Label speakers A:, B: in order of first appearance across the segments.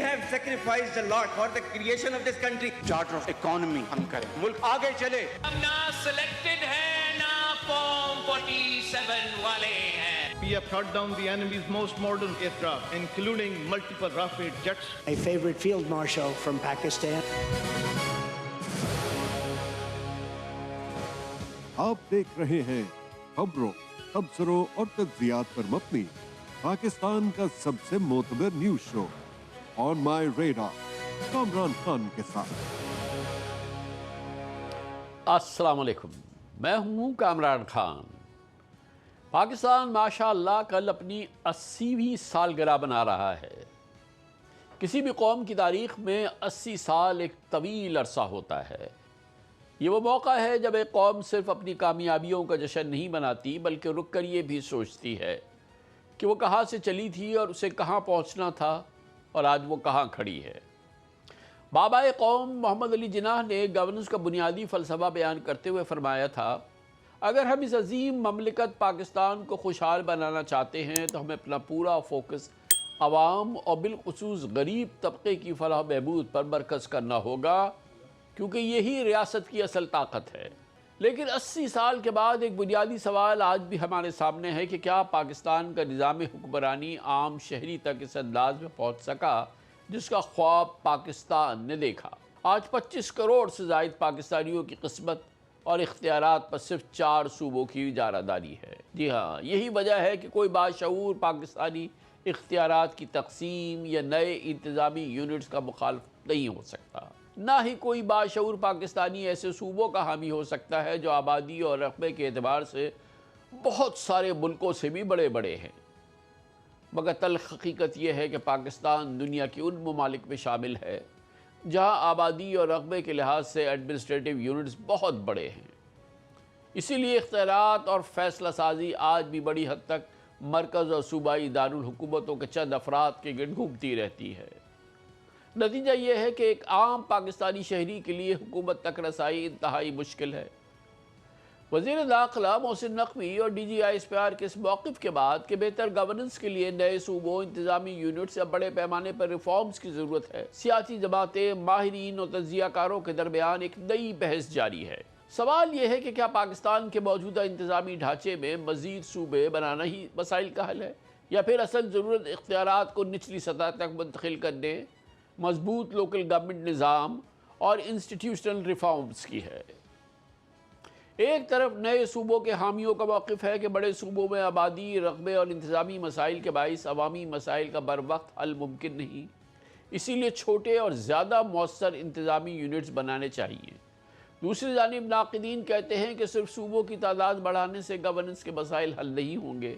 A: have sacrificed a lot for the creation of this country.
B: Charter of economy ہم کریں, ملک آگے چلے.
C: ہم نہ سلیکٹڈ ہیں نہ فارم 47 والے ہیں.
D: We have shot down the enemy's most modern aircraft, including multiple Rafale jets.
E: A favorite field marshal from Pakistan.
F: آپ دیکھ رہے ہیں خبروں، تبصروں اور تجزیات پر مبنی پاکستان کا سب سے معتبر نیوز شو آن مائی ریڈار کامران خان کے ساتھ.
G: السلام علیکم، میں ہوں کامران خان. پاکستان ماشاء اللہ کل اپنی 80ویں سالگرہ بنا رہا ہے. کسی بھی قوم کی تاریخ میں 80 سال ایک طویل عرصہ ہوتا ہے. یہ وہ موقع ہے جب ایک قوم صرف اپنی کامیابیوں کا جشن نہیں مناتی بلکہ رک کر یہ بھی سوچتی ہے کہ وہ کہاں سے چلی تھی اور اسے کہاں پہنچنا تھا اور آج وہ کہاں کھڑی ہے. بابائے قوم محمد علی جناح نے گورننس کا بنیادی فلسفہ بیان کرتے ہوئے فرمایا تھا، اگر ہم اس عظیم مملکت پاکستان کو خوشحال بنانا چاہتے ہیں تو ہمیں اپنا پورا فوکس عوام اور بالخصوص غریب طبقے کی فلاح و بہبود پر مرکز کرنا ہوگا، کیونکہ یہی ریاست کی اصل طاقت ہے. لیکن 80 سال کے بعد ایک بنیادی سوال آج بھی ہمارے سامنے ہے کہ کیا پاکستان کا نظام حکمرانی عام شہری تک اس انداز میں پہنچ سکا جس کا خواب پاکستان نے دیکھا. آج 25 کروڑ سے زائد پاکستانیوں کی قسمت اور اختیارات پر صرف 4 صوبوں کی اجارہ داری ہے. جی ہاں، یہی وجہ ہے کہ کوئی باشعور پاکستانی اختیارات کی تقسیم یا نئے انتظامی یونٹس کا مخالف نہیں ہو سکتا. نہ ہی کوئی باشعور پاکستانی ایسے صوبوں کا حامی ہو سکتا ہے جو آبادی اور رقبے کے اعتبار سے بہت سارے ملکوں سے بھی بڑے بڑے ہیں. مگر تلخ حقیقت یہ ہے کہ پاکستان دنیا کی ان ممالک میں شامل ہے جہاں آبادی اور رقبے کے لحاظ سے ایڈمنسٹریٹو یونٹس بہت بڑے ہیں. اسی لیے اختیارات اور فیصلہ سازی آج بھی بڑی حد تک مرکز اور صوبائی دارالحکومتوں کے چند افراد کے گرد گھومتی رہتی ہے. نتیجہ یہ ہے کہ ایک عام پاکستانی شہری کے لیے حکومت تک رسائی انتہائی مشکل ہے. وزیر داخلہ محسن نقوی اور D G I S P R کے اس موقف کے بعد کہ بہتر گورننس کے لیے نئے صوبوں، انتظامی یونٹس یا بڑے پیمانے پر ریفارمز کی ضرورت ہے، سیاسی جماعتیں، ماہرین اور تجزیہ کاروں کے درمیان ایک نئی بحث جاری ہے. سوال یہ ہے کہ کیا پاکستان کے موجودہ انتظامی ڈھانچے میں مزید صوبے بنانا ہی مسائل کا حل ہے، یا پھر اصل ضرورت اختیارات کو نچلی سطح تک منتقل کرنے، مضبوط لوکل گورنمنٹ نظام اور انسٹیٹیوشنل ریفارمز کی ہے. ایک طرف نئے صوبوں کے حامیوں کا موقف ہے کہ بڑے صوبوں میں آبادی، رقبے اور انتظامی مسائل کے باعث عوامی مسائل کا بر وقت حل ممکن نہیں، اسی لیے چھوٹے اور زیادہ مؤثر انتظامی یونٹس بنانے چاہیے. دوسری جانب ناقدین کہتے ہیں کہ صرف صوبوں کی تعداد بڑھانے سے گورننس کے مسائل حل نہیں ہوں گے،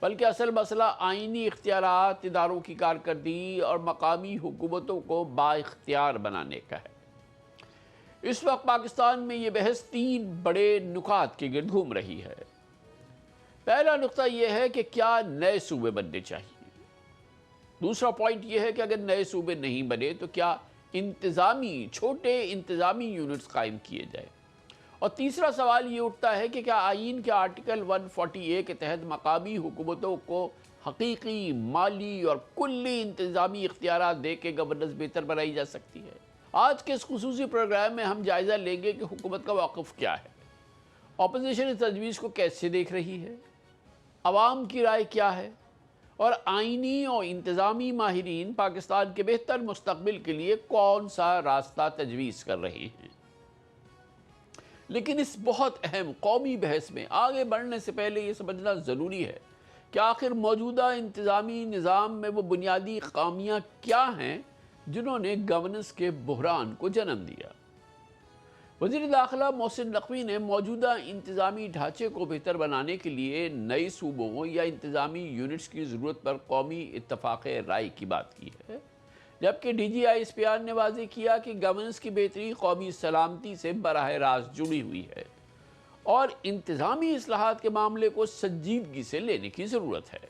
G: بلکہ اصل مسئلہ آئینی اختیارات، اداروں کی کارکردگی اور مقامی حکومتوں کو با اختیار بنانے کا ہے. اس وقت پاکستان میں یہ بحث 3 بڑے نکات کے گرد گھوم رہی ہے. پہلا نقطہ یہ ہے کہ کیا نئے صوبے بننے چاہیے. دوسرا پوائنٹ یہ ہے کہ اگر نئے صوبے نہیں بنے تو کیا چھوٹے انتظامی یونٹس قائم کیے جائیں. اور تیسرا سوال یہ اٹھتا ہے کہ کیا آئین کے آرٹیکل 140A کے تحت مقامی حکومتوں کو حقیقی، مالی اور کلی انتظامی اختیارات دے کے گورننس بہتر بنائی جا سکتی ہے. آج کے اس خصوصی پروگرام میں ہم جائزہ لیں گے کہ حکومت کا موقف کیا ہے، اپوزیشن اس تجویز کو کیسے دیکھ رہی ہے، عوام کی رائے کیا ہے، اور آئینی اور انتظامی ماہرین پاکستان کے بہتر مستقبل کے لیے کون سا راستہ تجویز کر رہے ہیں. لیکن اس بہت اہم قومی بحث میں آگے بڑھنے سے پہلے یہ سمجھنا ضروری ہے کہ آخر موجودہ انتظامی نظام میں وہ بنیادی خامیاں کیا ہیں جنہوں نے گورننس کے بحران کو جنم دیا. وزیر داخلہ محسن نقوی نے موجودہ انتظامی ڈھانچے کو بہتر بنانے کے لیے نئے صوبوں یا انتظامی یونٹس کی ضرورت پر قومی اتفاق رائے کی بات کی ہے، جبکہ D G I S P R نے واضح کیا کہ گورننس کی بہتری قومی سلامتی سے براہ راست جڑی ہوئی ہے اور انتظامی اصلاحات کے معاملے کو سنجیدگی سے لینے کی ضرورت ہے.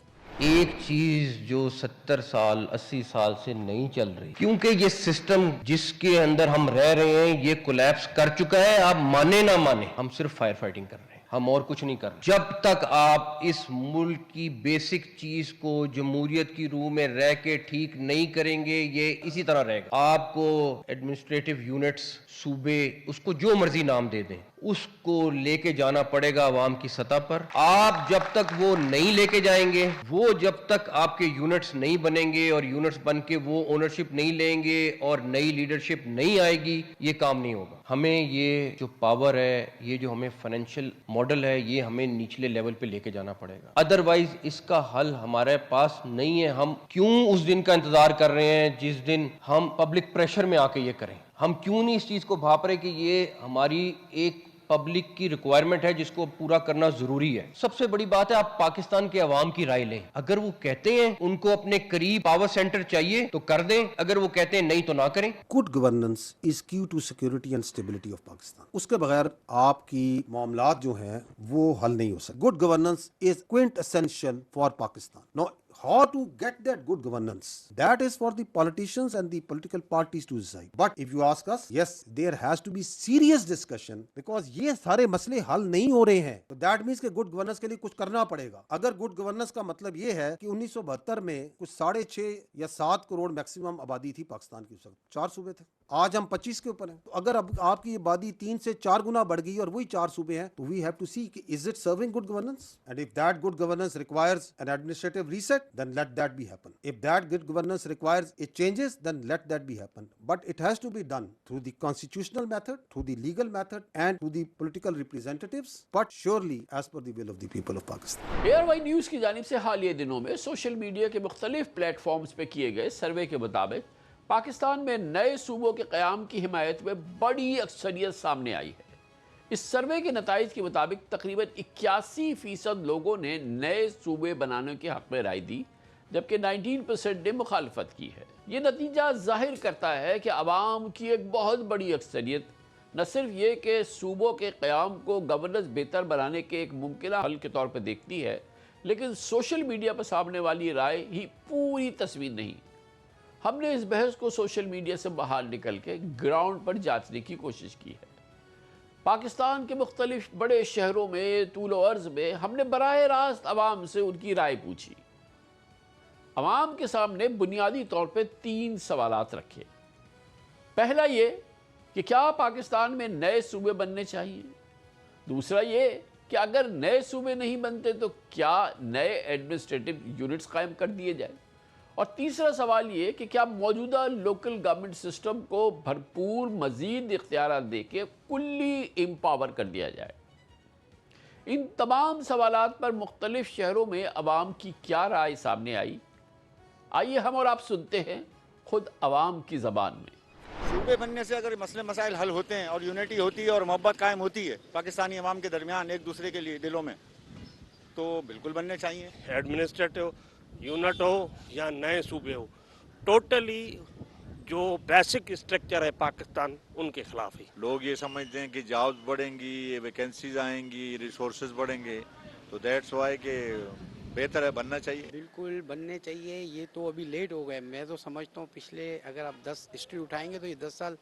H: ایک چیز جو 70 سال 80 سال سے نہیں چل رہی، کیونکہ یہ سسٹم جس کے اندر ہم رہ رہے ہیں یہ کولیپس کر چکا ہے. آپ مانے نہ مانے، ہم صرف فائر فائٹنگ کر رہے ہیں. ہم اور کچھ نہیں کر رہے. جب تک آپ اس ملک کی بیسک چیز کو جمہوریت کی روح میں رہ کے ٹھیک نہیں کریں گے, یہ اسی طرح رہے گا. آپ کو ایڈمنسٹریٹو یونٹس, صوبے, اس کو جو مرضی نام دے دیں, اس کو لے کے جانا پڑے گا عوام کی سطح پر. آپ جب تک وہ نہیں لے کے جائیں گے, وہ جب تک آپ کے یونٹس نہیں بنیں گے اور یونٹس بن کے وہ اونرشپ نہیں لیں گے اور نئی لیڈرشپ نہیں آئے گی, یہ کام نہیں ہوگا. ہمیں یہ جو پاور ہے, یہ جو ہمیں فائنینشیل ماڈل ہے, یہ ہمیں نچلے لیول پہ لے کے جانا پڑے گا. ادروائز اس کا حل ہمارے پاس نہیں ہے. ہم کیوں اس دن کا انتظار کر رہے ہیں جس دن ہم پبلک پریشر میں آ کے یہ کریں؟ ہم کیوں نہیں اس چیز کو بھاپ رہے کہ یہ ہماری ایک پبلک کی ریکوائرمنٹ ہے جس کو پورا کرنا ضروری ہے. سب سے بڑی بات ہے, آپ پاکستان کے عوام کی رائے لیں. اگر وہ کہتے ہیں ان کو اپنے قریب پاور سینٹر چاہیے تو کر دیں, اگر وہ کہتے ہیں نہیں تو نہ کریں.
I: Good governance is key to security and stability of Pakistan. اس کے بغیر آپ کی معاملات جو ہیں وہ حل نہیں ہو سکتے. Good governance is quintessential for Pakistan. Now how to get that good governance, that is for the politicians and the political parties to decide. But if you ask us, yes, there has to be serious discussion because یہ سارے مسئلے حل نہیں ہو رہے ہیں. تو that means کہ good governance کے لیے کچھ کرنا پڑے گا. اگر good governance کا مطلب یہ ہے کہ 1972 میں کچھ 6.5 یا 7 کروڑ میکسیمم آبادی تھی پاکستان کی, اس وقت 4 صوبے تھے, آج ہم 25 کے اوپر ہیں. تو اگر اب آپ کی آبادی 3 سے 4 گنا بڑھ گئی اور وہی 4 صوبے ہیں, تو we have to see کہ is it serving good governance, and if that good governance requires an administrative reset, then let that be happen. If that good governance requires a changes, then let that be happen. But it has to be done through the constitutional method, through the legal method, and through the political representatives, but surely as per the will of the people of Pakistan.
G: ARY news کی جانب سے حالیہ دنوں میں social media کے مختلف plate forms پہ کیے گئے سروے کے مطابق پاکستان میں نئے صوبوں کے قیام کی حمایت میں بڑی اکثریت سامنے آئی ہے. اس سروے کے نتائج کے مطابق تقریباً 81% لوگوں نے نئے صوبے بنانے کے حق میں رائے دی, جبکہ 19% نے مخالفت کی ہے. یہ نتیجہ ظاہر کرتا ہے کہ عوام کی ایک بہت بڑی اکثریت نہ صرف یہ کہ صوبوں کے قیام کو گورننس بہتر بنانے کے ایک ممکنہ حل کے طور پر دیکھتی ہے, لیکن سوشل میڈیا پر سامنے والی رائے ہی پوری تصویر نہیں. ہم نے اس بحث کو سوشل میڈیا سے باہر نکل کے گراؤنڈ پر جانچنے کی کوشش کی ہے. پاکستان کے مختلف بڑے شہروں میں طول و عرض میں ہم نے براہ راست عوام سے ان کی رائے پوچھی. عوام کے سامنے بنیادی طور پہ 3 سوالات رکھے. پہلا یہ کہ کیا پاکستان میں نئے صوبے بننے چاہیے. دوسرا یہ کہ اگر نئے صوبے نہیں بنتے تو کیا نئے ایڈمنسٹریٹو یونٹس قائم کر دیے جائیں. اور تیسرا سوال یہ کہ کیا موجودہ لوکل گورنمنٹ سسٹم کو بھرپور مزید اختیارات دے کے کلی امپاور کر دیا جائے. ان تمام سوالات پر مختلف شہروں میں عوام کی کیا رائے سامنے آئی, آئیے ہم اور آپ سنتے ہیں خود عوام کی زبان میں.
B: صوبے بننے سے اگر مسئلے مسائل حل ہوتے ہیں اور یونٹی ہوتی ہے اور محبت قائم ہوتی ہے پاکستانی عوام کے درمیان ایک دوسرے کے لیے دلوں میں, تو بالکل بننے چاہیے.
J: ایڈمنسٹریٹو یونٹ ہو یا نئے صوبے ہو, ٹوٹلی جو بیسک اسٹرکچر ہے پاکستان ان کے خلاف ہی.
K: لوگ یہ سمجھتے ہیں کہ جابز بڑھیں گی, ویکینسیز آئیں گی, ریسورسز بڑھیں گے, تو دیٹس وائی کہ بہتر ہے بننا چاہیے.
L: بالکل بننے چاہیے. یہ تو ابھی لیٹ ہو گئے. میں تو سمجھتا ہوں پچھلے اگر آپ 10 ہسٹری اٹھائیں گے تو یہ 10 سال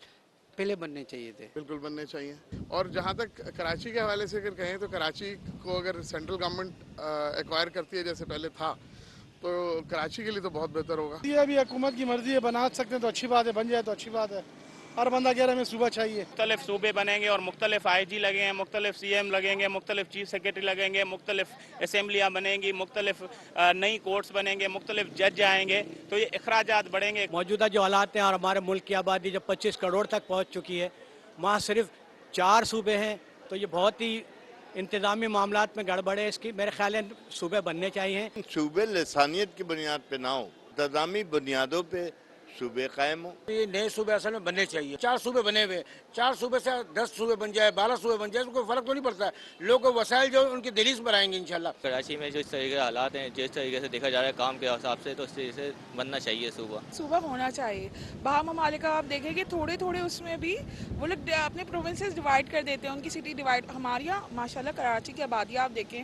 L: پہلے بننے چاہیے تھے.
M: بالکل بننے چاہیے. اور جہاں تک کراچی کے حوالے سے اگر کہیں تو کراچی کو اگر سینٹرل گورنمنٹ ایکوائر کرتی ہے جیسے پہلے تھا تو کراچی کے لیے تو بہت بہتر ہوگا.
N: یہ ابھی حکومت کی مرضی ہے, بنا سکتے ہیں تو اچھی بات ہے, بن جائے تو اچھی بات ہے. ہر بندہ کہہ رہا ہے ہمیں صوبہ چاہیے.
O: مختلف صوبے بنیں گے اور مختلف آئی جی لگیں گے, مختلف سی ایم لگیں گے, مختلف چیف سیکرٹری لگیں گے, مختلف اسمبلیاں بنیں گی, مختلف نئی کورٹس بنیں گے, مختلف جج آئیں گے, تو یہ اخراجات بڑھیں گے.
P: موجودہ جو حالات ہیں اور ہمارے ملک کی آبادی جب 25 کروڑ تک پہنچ چکی ہے, وہاں صرف 4 صوبے ہیں, تو یہ بہت ہی انتظامی معاملات میں گڑبڑ ہے. اس کی میرے خیال ہے صوبے بننے چاہیے.
Q: صوبے لسانیت کی بنیاد پہ نہ ہو, انتظامی بنیادوں پہ صوبے قائم ہو.
R: یہ نئے صوبے اصل میں بننے چاہیے. 4 صوبے بنے ہوئے, 4 صوبے سے 10 صوبے بن جائے, 12 صوبے بن جائے, اس کو فرق تو نہیں پڑتا ہے. لوگوں کو وسائل جو ان کی دہلیز پر آئیں گے انشاءاللہ.
S: کراچی میں جو اس طریقے کے حالات ہیں, جس طریقے سے دیکھا جا رہا ہے کام کے حساب سے, تو اس طریقے سے بننا چاہیے صوبہ.
T: صوبہ ہونا چاہیے. باہر ممالک کا آپ دیکھیں کہ تھوڑے تھوڑے اس میں بھی وہ لوگ اپنے پروونسز ڈیوائڈ کر دیتے ہیں, ان کی سٹی ڈیوائڈ. ہمارے یہاں ماشاءاللہ کراچی کی آبادی آپ دیکھیں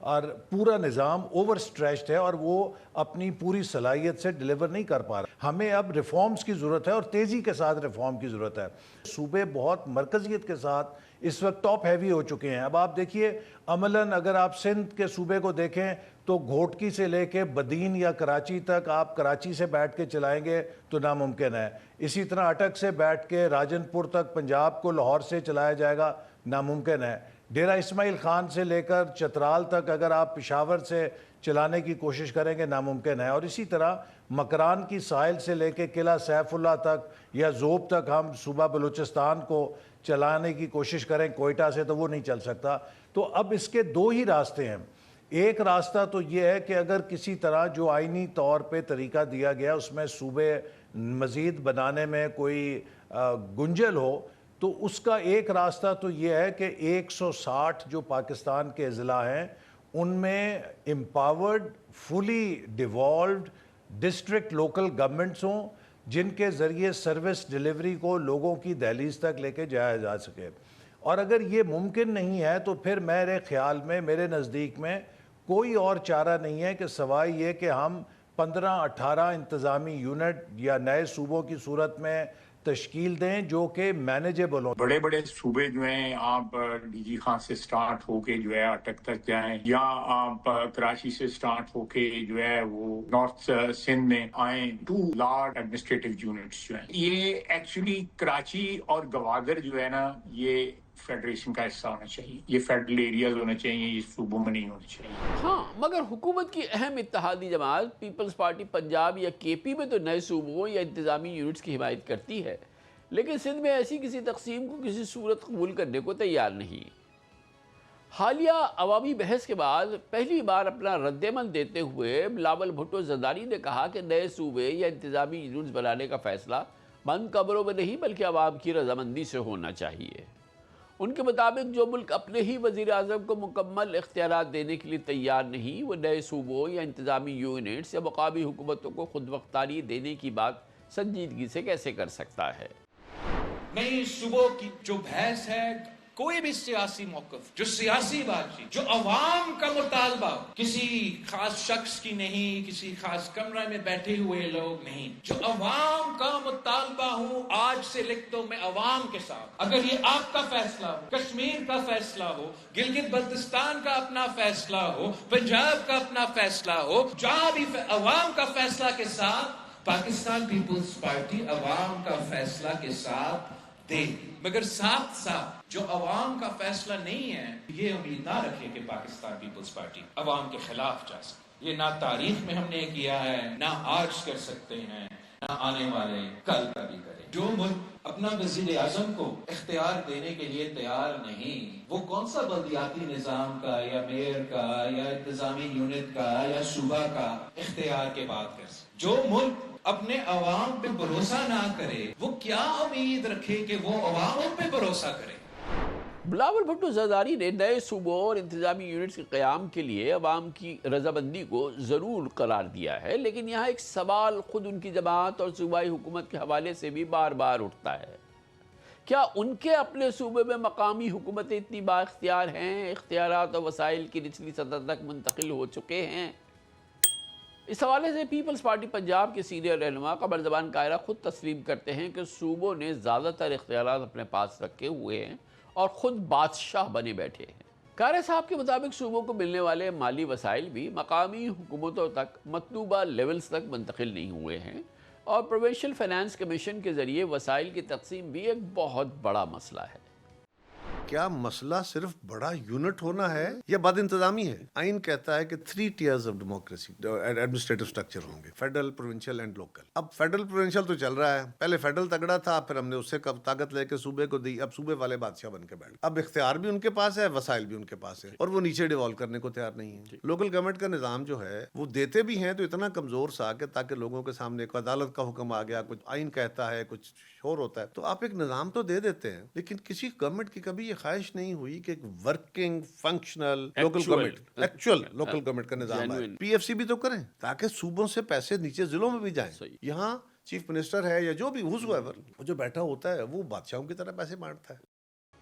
U: اور پورا نظام اوور اسٹریچڈ ہے اور وہ اپنی پوری صلاحیت سے ڈیلیور نہیں کر پا رہا. ہمیں اب ریفارمز کی ضرورت ہے اور تیزی کے ساتھ ریفارم کی ضرورت ہے. صوبے بہت مرکزیت کے ساتھ اس وقت ٹاپ ہیوی ہو چکے ہیں. اب آپ دیکھیے عملاً اگر آپ سندھ کے صوبے کو دیکھیں تو گھوٹکی سے لے کے بدین یا کراچی تک آپ کراچی سے بیٹھ کے چلائیں گے تو ناممکن ہے. اسی طرح اٹک سے بیٹھ کے راجن پور تک پنجاب کو لاہور سے چلایا جائے گا, ناممکن ہے. ڈیرہ اسماعیل خان سے لے کر چترال تک اگر آپ پشاور سے چلانے کی کوشش کریں گے, ناممکن ہے. اور اسی طرح مکران کی ساحل سے لے کے قلعہ سیف اللہ تک یا ذوب تک ہم صوبہ بلوچستان کو چلانے کی کوشش کریں کوئٹہ سے, تو وہ نہیں چل سکتا. تو اب اس کے دو ہی راستے ہیں. ایک راستہ تو یہ ہے کہ اگر کسی طرح جو آئینی طور پہ طریقہ دیا گیا اس میں صوبے مزید بنانے میں کوئی گنجل ہو, تو اس کا ایک راستہ تو یہ ہے کہ 160 جو پاکستان کے اضلاع ہیں ان میں امپاورڈ فلی ڈیوالوڈ ڈسٹرکٹ لوکل گورنمنٹس ہوں جن کے ذریعے سروس ڈیلیوری کو لوگوں کی دہلیز تک لے کے جایا جا سکے. اور اگر یہ ممکن نہیں ہے تو پھر میرے خیال میں, میرے نزدیک میں کوئی اور چارہ نہیں ہے کہ سوائے یہ کہ ہم 15-18 انتظامی یونٹ یا نئے صوبوں کی صورت میں تشکیل دیں جو کہ مینیجیبل ہوں.
A: بڑے بڑے صوبے جو ہیں آپ ڈی جی خان سے سٹارٹ ہو کے جو ہے اٹک تک جائیں, یا آپ کراچی سے سٹارٹ ہو کے جو ہے وہ نارتھ سندھ میں آئیں. 2 لارج ایڈمنسٹریٹو یونٹس جو ہیں, یہ ایکچولی کراچی اور گوادر جو ہے نا یہ فیڈریشن کا حصہ ہونا چاہیے, یہ فیڈرل ایریاز ہونا چاہیے, یہ صوبوں میں نہیں ہونا چاہیے.
G: ہاں, مگر حکومت کی اہم اتحادی جماعت پیپلز پارٹی پنجاب یا کے پی میں تو نئے صوبوں یا انتظامی یونٹس کی حمایت کرتی ہے, لیکن سندھ میں ایسی کسی تقسیم کو کسی صورت قبول کرنے کو تیار نہیں. حالیہ عوامی بحث کے بعد پہلی بار اپنا رد عمل دیتے ہوئے بلاول بھٹو زرداری نے کہا کہ نئے صوبے یا انتظامی یونٹس بنانے کا فیصلہ بند کمروں میں نہیں بلکہ عوام کی رضامندی سے ہونا چاہیے. ان کے مطابق جو ملک اپنے ہی وزیر اعظم کو مکمل اختیارات دینے کے لیے تیار نہیں, وہ نئے صوبوں یا انتظامی یونٹس یا مقامی حکومتوں کو خود مختاری دینے کی بات سنجیدگی سے کیسے کر سکتا ہے.
B: نئی صوبوں کی جو بحث ہے, کوئی بھی سیاسی موقف, جو سیاسی بات چیت, جو عوام کا مطالبہ, کسی خاص شخص کی نہیں, کسی خاص کمرہ میں بیٹھے ہوئے لوگ نہیں, جو عوام کا مطالبہ ہوں, آج سے لکھ دو میں عوام کے ساتھ. اگر یہ آپ کا فیصلہ ہو, کشمیر کا فیصلہ ہو, گلگت بلتستان کا اپنا فیصلہ ہو, پنجاب کا اپنا فیصلہ ہو, جہاں بھی عوام کا فیصلہ کے ساتھ پاکستان پیپلز پارٹی عوام کا فیصلہ کے ساتھ دے, مگر ساتھ ساتھ جو عوام کا فیصلہ نہیں ہے یہ امید نہ رکھے کہ پاکستان پیپلز پارٹی عوام کے خلاف جا سکے. یہ نہ تاریخ میں ہم نے کیا ہے, نہ آج کر سکتے ہیں, نہ آنے والے کل کا بھی کریں. جو ملک اپنا وزیر اعظم کو اختیار دینے کے لیے تیار نہیں, وہ کون سا بلدیاتی نظام کا یا میئر کا یا انتظامی یونٹ کا یا صوبہ کا اختیار کے بات کر سکتے. جو ملک اپنے عوام پہ بھروسہ نہ کرے, وہ کیا امید رکھے کہ وہ عوام ان پہ بھروسہ کرے.
G: بلاول بھٹو زرداری نے نئے صوبوں اور انتظامی یونٹس کے قیام کے لیے عوام کی رضامندی کو ضرور قرار دیا ہے, لیکن یہاں ایک سوال خود ان کی جماعت اور صوبائی حکومت کے حوالے سے بھی بار بار اٹھتا ہے. کیا ان کے اپنے صوبے میں مقامی حکومتیں اتنی با اختیار ہیں, اختیارات اور وسائل کی نچلی سطح تک منتقل ہو چکے ہیں؟ اس حوالے سے پیپلز پارٹی پنجاب کے سینئر رہنما قمر زمان کائرہ خود تسلیم کرتے ہیں کہ صوبوں نے زیادہ تر اختیارات اپنے پاس رکھے ہوئے ہیں اور خود بادشاہ بنے بیٹھے ہیں. کائرہ صاحب کے مطابق صوبوں کو ملنے والے مالی وسائل بھی مقامی حکومتوں تک مطلوبہ لیولز تک منتقل نہیں ہوئے ہیں, اور پروونشل فائنانس کمیشن کے ذریعے وسائل کی تقسیم بھی ایک بہت بڑا مسئلہ ہے.
U: کیا مسئلہ صرف بڑا یونٹ ہونا ہے یا بد انتظامی ہے؟ آئین کہتا ہے کہ 3 tiers of democracy administrative structure ہوں گے, فیڈرل, پروونشل اینڈ لوکل. اب فیڈرل پروونشل تو چل رہا ہے, پہلے فیڈرل تگڑا تھا, پھر ہم نے اس سے طاقت لے کے صوبے کو دی, اب صوبے والے بادشاہ بن کے بیٹھ. اب اختیار بھی ان کے پاس ہے, وسائل بھی ان کے پاس ہے, اور وہ نیچے ڈیوالو کرنے کو تیار نہیں ہے. لوکل گورنمنٹ کا نظام جو ہے وہ دیتے بھی ہیں تو اتنا کمزور سا کہ تاکہ لوگوں کے سامنے ایک عدالت کا حکم آ گیا, کچھ آئین کہتا ہے, کچھ شور ہوتا ہے, تو آپ ایک نظام تو دے دیتے ہیں, لیکن کسی گورنمنٹ کی کبھی یہ خواہش نہیں ہوئی کہ ایک working functional local government, actual local government کا نظام ہے. پی ایف سی بھی تو کریں تاکہ صوبوں سے پیسے نیچے ضلعوں میں بھی جائیں. یہاں چیف منسٹر ہے یا جو بھی وہ جو بیٹھا ہوتا ہے وہ بادشاہوں کی طرح پیسے بانٹتا ہے.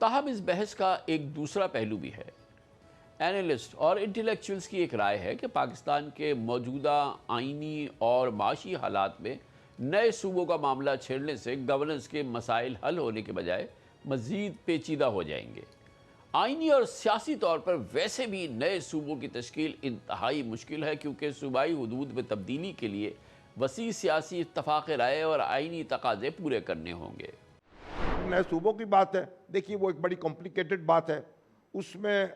G: تاہم اس بحث کا ایک دوسرا پہلو بھی ہے۔ اینالسٹ اور انٹلیکچوئلز کی ایک رائے ہے کہ پاکستان کے موجودہ آئینی اور معاشی حالات میں نئے صوبوں کا معاملہ چھیڑنے سے گورننس کے مسائل حل ہونے کے بجائے مزید پیچیدہ ہو جائیں گے۔ آئینی اور سیاسی طور پر ویسے بھی نئے صوبوں کی تشکیل انتہائی مشکل ہے، کیونکہ صوبائی حدود میں تبدیلی کے لیے وسیع سیاسی اتفاق رائے اور آئینی تقاضے پورے کرنے ہوں گے۔
D: نئے صوبوں کی بات ہے، دیکھیے وہ ایک بڑی کمپلیکیٹڈ بات ہے۔ اس میں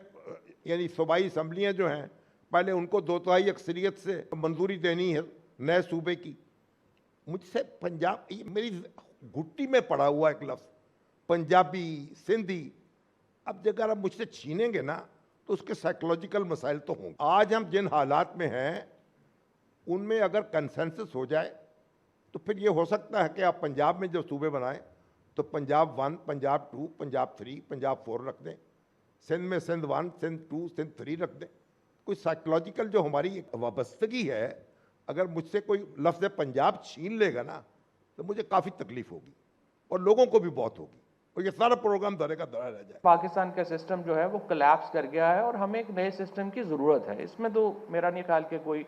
D: یعنی صوبائی اسمبلیاں جو ہیں، پہلے ان کو 2/3 اکثریت سے منظوری دینی ہے نئے صوبے کی۔ مجھ سے پنجاب، میری گھٹی میں پڑا ہوا ایک لفظ پنجابی، سندھی، اب اگر آپ مجھ سے چھینیں گے نا تو اس کے سائیکولوجیکل مسائل تو ہوں گے۔ آج ہم جن حالات میں ہیں ان میں اگر کنسنسس ہو جائے تو پھر یہ ہو سکتا ہے کہ آپ پنجاب میں جو صوبے بنائیں تو پنجاب 1، پنجاب 2، پنجاب 3، پنجاب 4 رکھ دیں، سندھ میں سندھ 1، سندھ 2، سندھ 3 رکھ دیں۔ کوئی سائیکولوجیکل جو ہماری ایک وابستگی ہے، اگر مجھ سے کوئی لفظ پنجاب چھین لے گا نا تو مجھے کافی تکلیف ہوگی اور لوگوں کو بھی بہت ہوگی، اور یہ سارا پروگرام دورے کا دورہ رہ جائے۔
H: پاکستان کا سسٹم جو ہے وہ کلیپس کر گیا ہے اور ہمیں ایک نئے سسٹم کی ضرورت ہے۔ اس میں تو میرا نہیں خیال کہ کوئی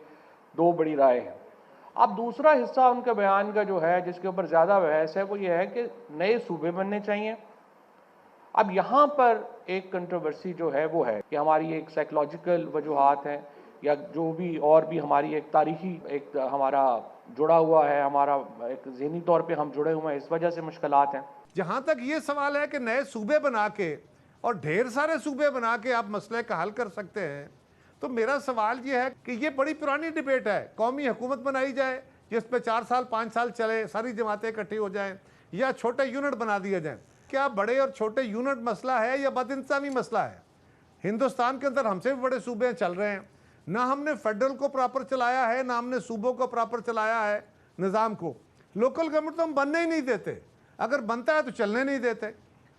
H: دو بڑی رائے ہیں۔ اب دوسرا حصہ ان کے بیان کا جو ہے جس کے اوپر زیادہ بحث ہے وہ یہ ہے کہ نئے صوبے بننے چاہیے۔ اب یہاں پر ایک کنٹروورسی جو ہے وہ ہے کہ ہماری ایک سائیکولوجیکل وجوہات ہیں یا جو بھی اور بھی ہماری ایک تاریخی ایک ہمارا جڑا ہوا ہے، ہمارا ایک ذہنی طور پہ ہم جڑے ہوئے ہیں، اس وجہ سے مشکلات ہیں۔
I: جہاں تک یہ سوال ہے کہ نئے صوبے بنا کے اور ڈھیر سارے صوبے بنا کے آپ مسئلے کا حل کر سکتے ہیں، تو میرا سوال یہ ہے کہ یہ بڑی پرانی ڈیبیٹ ہے۔ قومی حکومت بنائی جائے جس پہ 4 سال 5 سال چلے، ساری جماعتیں اکٹھی ہو جائیں، یا چھوٹے یونٹ بنا دیے جائیں۔ کیا بڑے اور چھوٹے یونٹ مسئلہ ہے یا بد انتظامی مسئلہ ہے؟ ہندوستان کے اندر ہم سے بھی بڑے صوبے چل رہے ہیں، نہ ہم نے فیڈرل کو پراپر چلایا ہے، نہ ہم نے صوبوں کو پراپر چلایا ہے نظام کو۔ لوکل گورنمنٹ تو ہم بننے ہی نہیں دیتے، اگر بنتا ہے تو چلنے نہیں دیتے۔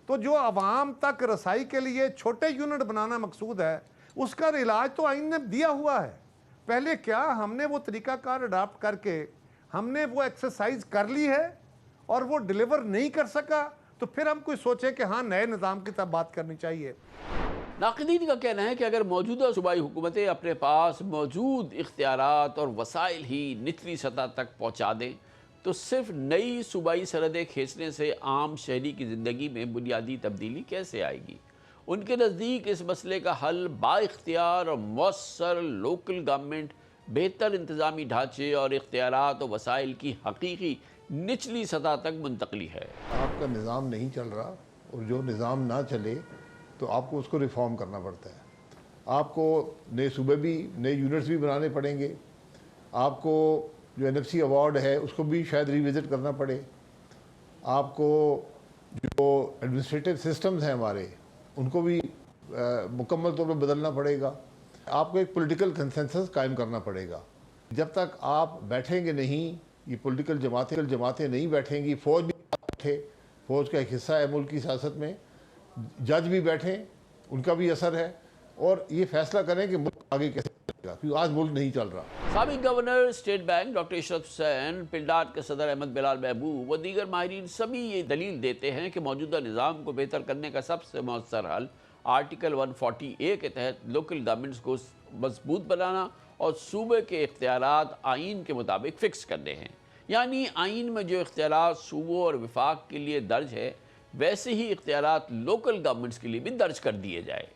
I: تو جو عوام تک رسائی کے لیے چھوٹے یونٹ بنانا مقصود ہے، اس کا علاج تو آئین نے دیا ہوا ہے۔ پہلے کیا ہم نے وہ طریقہ کار اڈاپٹ کر کے ہم نے وہ ایکسرسائز کر لی ہے اور وہ ڈیلیور نہیں کر سکا، تو پھر ہم کوئی سوچیں کہ ہاں نئے نظام کی طرف بات کرنی چاہیے۔
G: ناقدین کا کہنا ہے کہ اگر موجودہ صوبائی حکومتیں اپنے پاس موجود اختیارات اور وسائل ہی نچلی سطح تک پہنچا دیں تو صرف نئی صوبائی سرحدیں کھینچنے سے عام شہری کی زندگی میں بنیادی تبدیلی کیسے آئے گی؟ ان کے نزدیک اس مسئلے کا حل با اختیار اور مؤثر لوکل گورنمنٹ، بہتر انتظامی ڈھانچے اور اختیارات و وسائل کی حقیقی نچلی سطح تک منتقلی ہے۔
J: آپ کا نظام نہیں چل رہا، اور جو نظام نہ چلے تو آپ کو اس کو ریفارم کرنا پڑتا ہے۔ آپ کو نئے صوبے بھی، نئے یونٹس بھی بنانے پڑیں گے۔ آپ کو جو NFC ایوارڈ ہے اس کو بھی شاید ریوزٹ کرنا پڑے۔ آپ کو جو ایڈمنسٹریٹو سسٹمز ہیں ہمارے ان کو بھی مکمل طور پر بدلنا پڑے گا۔ آپ کو ایک پولیٹیکل کنسنسس قائم کرنا پڑے گا۔ جب تک آپ بیٹھیں گے نہیں، یہ پولیٹیکل جماعتیں نہیں بیٹھیں گی، فوج بھی بیٹھے، فوج کا ایک حصہ ہے ملک کی سیاست میں، جج بھی بیٹھیں، ان کا بھی اثر ہے، اور یہ فیصلہ کریں کہ ملک آگے کیسے چلے گا، کیونکہ آج ملک نہیں چل رہا۔
G: سابق گورنر اسٹیٹ بینک ڈاکٹر اشرف حسین، پلڈاٹ کے صدر احمد بلال محبوب و دیگر ماہرین سبھی یہ دلیل دیتے ہیں کہ موجودہ نظام کو بہتر کرنے کا سب سے مؤثر حل آرٹیکل 140A کے تحت لوکل گورنمنٹس کو مضبوط بنانا اور صوبے کے اختیارات آئین کے مطابق فکس کرنے ہیں۔ یعنی آئین میں جو اختیارات صوبوں اور وفاق کے لیے درج ہے، ویسے ہی اختیارات لوکل گورنمنٹس کے لیے بھی درج کر دیے جائے۔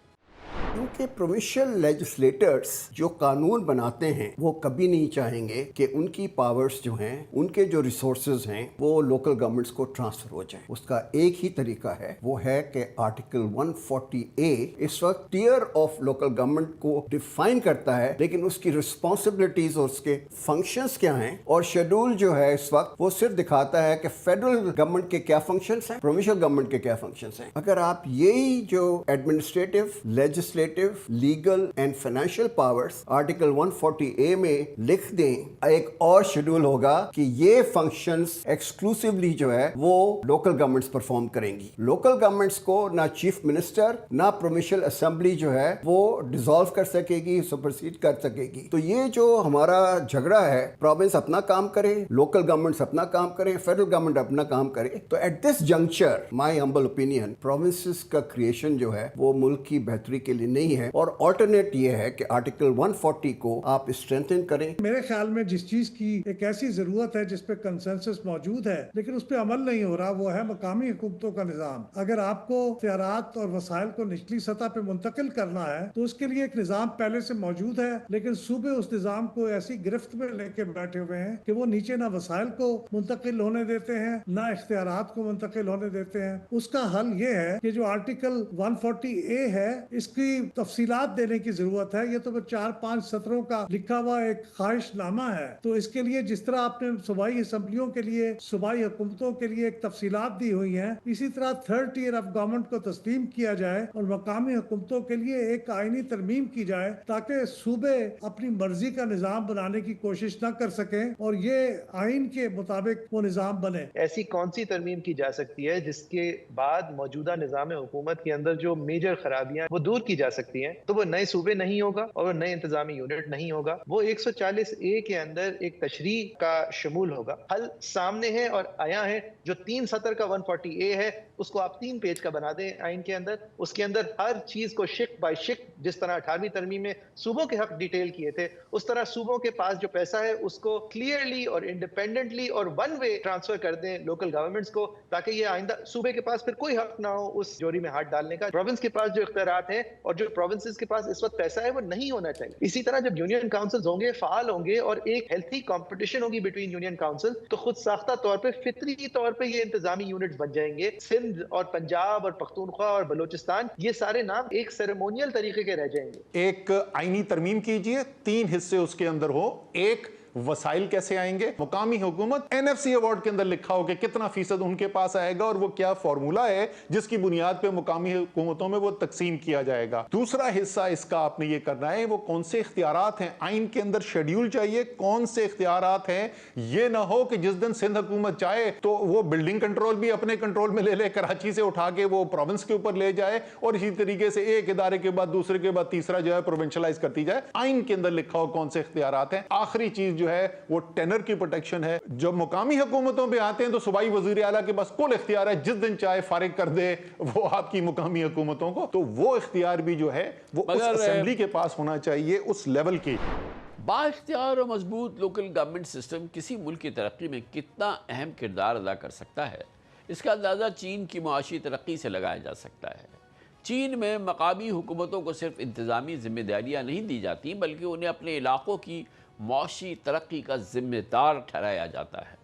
K: کیونکہ پروونشل لیجسلیٹرز جو قانون بناتے ہیں وہ کبھی نہیں چاہیں گے کہ ان کی پاورز جو ہیں، ان کے جو ریسورسز ہیں وہ لوکل گورنمنٹس کو ٹرانسفر ہو جائیں۔ اس کا ایک ہی طریقہ ہے، وہ ہے کہ آرٹیکل 140A اس وقت ٹیئر آف لوکل گورنمنٹ کو ڈیفائن کرتا ہے، لیکن اس کی رسپانسبلٹیز اور اس کے فنکشنز کیا ہیں، اور شیڈول جو ہے اس وقت وہ صرف دکھاتا ہے کہ فیڈرل گورنمنٹ کے کیا فنکشنز ہیں، پروونشل گورنمنٹ کے کیا فنکشنز ہیں۔ اگر آپ یہی جو administrative legislator legislative legal and financial powers article 140A میں لکھ دیں. ایک اور شیڈول ہوگا کہ یہ فنکشنز ایکسکلوسیولی جو ہے وہ لوکل گورنمنٹس پرفارم کریں گی. لوکل گورنمنٹس کو نہ چیف منسٹر نہ پروونشل اسمبلی جو ہے وہ ڈیزالو کر سکے گی, سپرسیڈ کر سکے گی. تو یہ جو ہمارا جھگڑا ہے, پروونس اپنا کام کرے, لوکل گورنمنٹس اپنا کام کریں, فیڈرل گورنمنٹ اپنا کام کرے. تو at this juncture my humble opinion provinces کا کریشن جو ہے وہ ملک کی بہتری کے لیے نہیں ہے, اور آلٹرنیٹ یہ ہے کہ آرٹیکل 140 کو آپ اسٹرینتھن کریں.
L: میرے خیال میں جس چیز کی ایک ایسی ضرورت ہے جس پہ کنسنسس موجود ہے لیکن اس پہ عمل نہیں ہو رہا, وہ ہے مقامی حکومتوں کا نظام. اگر آپ کو اختیارات اور وسائل کو نچلی سطح پہ منتقل کرنا ہے تو اس کے لیے ایک نظام پہلے سے موجود ہے, لیکن صوبے اس نظام کو ایسی گرفت میں لے کے بیٹھے ہوئے ہیں کہ وہ نیچے نہ وسائل کو منتقل ہونے دیتے ہیں نہ اختیارات کو منتقل ہونے دیتے ہیں. اس کا حل یہ ہے کہ جو آرٹیکل 140A ہے اس کی تفصیلات دینے کی ضرورت ہے. یہ تو 4-5 سطروں کا لکھا ہوا ایک خواہش نامہ ہے. تو اس کے لیے جس طرح آپ نے صوبائی اسمبلیوں کے لیے, صوبائی حکومتوں کے لیے ایک تفصیلات دی ہوئی ہیں, اسی طرح تھرڈ ٹیئر آف گورنمنٹ کو تسلیم کیا جائے اور مقامی حکومتوں کے لیے ایک آئینی ترمیم کی جائے تاکہ صوبے اپنی مرضی کا نظام بنانے کی کوشش نہ کر سکیں اور یہ آئین کے مطابق وہ نظام بنے.
M: ایسی کون سی ترمیم کی جا سکتی ہے جس کے بعد موجودہ نظام حکومت کے اندر جو میجر خرابیاں وہ دور کی جا سکتی ہیں؟ تو وہ نئے صوبے نہیں ہوگا اور وہ نئے انتظامی یونٹ نہیں ہوگا, وہ 140A کے اندر ایک تشریح کا شمول ہوگا. حل سامنے ہے اور آیا ہے. جو 3 سطر کا 140A ہے اس کو آپ 3 پیج کا بنا دیں آئین کے اندر. اس کے اندر ہر چیز کو شق بائی شق, جس طرح 18ویں ترمیم میں صوبوں کے حق ڈیٹیل کیے تھے, اس طرح صوبوں کے پاس جو پیسہ ہے اس کو کلیئرلی اور انڈیپینڈنٹلی اور ون وے ٹرانسفر کر دیں لوکل گورنمنٹس کو, تاکہ یہ آئندہ صوبے کے پاس پھر کوئی حق نہ ہو اس جوری میں ہاتھ ڈالنے کا. پروونس کے پاس جو اختیارات ہیں اور جو پروونسز کے پاس اس وقت پیسہ ہے وہ نہیں ہونا چاہیے. اسی طرح جب یونین کاؤنسلز ہوں گے, فعال ہوں گے اور ایک ہیلتھی کمپٹیشن ہوگی بٹوین یونین کاؤنسل, تو خود ساختہ طور پہ فطری طور پہ یہ انتظامی یونٹس بن جائیں گے. سندھ اور پنجاب اور پختونخوا اور بلوچستان یہ سارے نام ایک سیریمونیل طریقے کے رہ جائیں گے.
O: ایک آئینی ترمیم کیجئے, 3 حصے اس کے اندر ہو. ایک وسائل کیسے آئیں گے, مقامی حکومت NFC ایوارڈ کے اندر لکھا ہو کہ کتنا فیصد ان کے پاس آئے گا اور وہ کیا فارمولا ہے جس کی بنیاد پہ مقامی حکومتوں میں وہ تقسیم کیا جائے گا. دوسرا حصہ اس کا آپ نے یہ کرنا ہے, وہ کون سے اختیارات ہیں آئین کے اندر شیڈیول چاہیے, کون سے اختیارات ہیں. یہ نہ ہو کہ جس دن سندھ حکومت چاہے تو وہ بلڈنگ کنٹرول بھی اپنے کنٹرول میں لے لے, کراچی سے اٹھا کے وہ پروونس کے اوپر لے جائے اور اسی طریقے سے ایک ادارے کے بعد دوسرے کے بعد تیسرا جو ہے پروونشلائز کرتی جائے. آئین کے اندر لکھا ہو کون سے اختیارات ہیں. آخری چیز جو ہے وہ ٹینر کی پروٹیکشن ہے. جب مقامی حکومتوں پہ آتے ہیں تو صوبائی وزیر اعلیٰ کے پاس کل اختیار ہے, جس دن چاہے فارغ کر دے وہ آپ کی مقامی حکومتوں کو. تو وہ اختیار بھی جو ہے وہ اس اسمبلی کے پاس ہونا چاہیے اس لیول کی.
G: با اختیار اور مضبوط لوکل گورنمنٹ سسٹم کسی ملک کی ترقی میں کتنا اہم کردار ادا کر سکتا ہے, اس کا اندازہ چین کی معاشی ترقی سے لگایا جا سکتا ہے. چین میں مقامی حکومتوں کو صرف انتظامی ذمہ داریاں نہیں دی جاتی بلکہ انہیں اپنے علاقوں کی معاشی ترقی کا ذمہ دار ٹھہرایا جاتا ہے.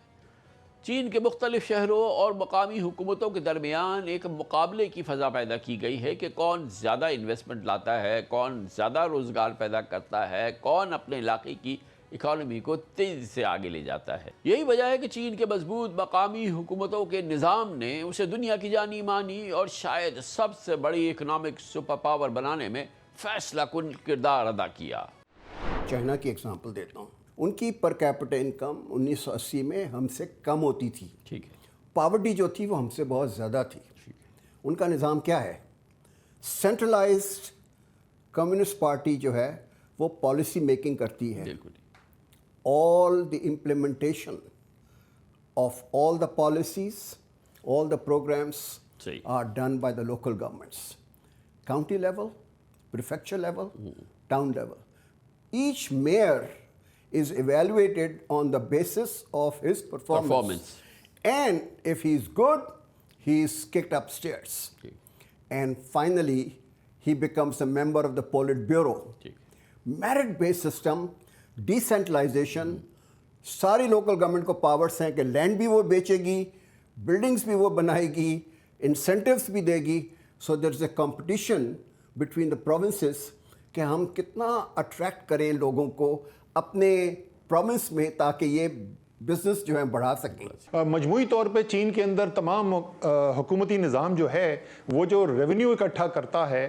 G: چین کے مختلف شہروں اور مقامی حکومتوں کے درمیان ایک مقابلے کی فضا پیدا کی گئی ہے کہ کون زیادہ انویسٹمنٹ لاتا ہے, کون زیادہ روزگار پیدا کرتا ہے, کون اپنے علاقے کی اکانومی کو تیزی سے آگے لے جاتا ہے. یہی وجہ ہے کہ چین کے مضبوط مقامی حکومتوں کے نظام نے اسے دنیا کی جانی مانی اور شاید سب سے بڑی اکنامک سپر پاور بنانے میں فیصلہ کن کردار ادا کیا.
K: چائنا کی ایگزامپل دیتا ہوں. ان کی پر کیپٹا انکم 1980 میں ہم سے کم ہوتی تھی.
G: ٹھیک ہے.
K: پاورٹی جو تھی وہ ہم سے بہت زیادہ تھی. ان کا نظام کیا ہے؟ سینٹرلائزڈ کمیونسٹ پارٹی جو ہے وہ پالیسی میکنگ کرتی ہے. all the implementation of all the policies, all the programs are done by the local governments. County level, prefecture level, town level. Each mayor is evaluated on the basis of his performance. And if he's good, he's kicked upstairs. And finally, he becomes a member of the Politburo. Merit-based system, decentralisation, ساری local government کو powers ہیں کہ land بھی وہ بیچے گی, buildings بھی وہ بنائے گی, انسینٹیوز بھی دے گی. So there is a competition between the provinces کہ ہم کتنا اٹریکٹ کریں لوگوں کو اپنے پروونس میں تاکہ یہ بزنس جو ہے بڑھا سکیں.
O: مجموعی طور پہ چین کے اندر تمام حکومتی نظام جو ہے وہ جو ریونیو اکٹھا کرتا ہے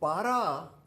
K: 12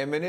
C: MNA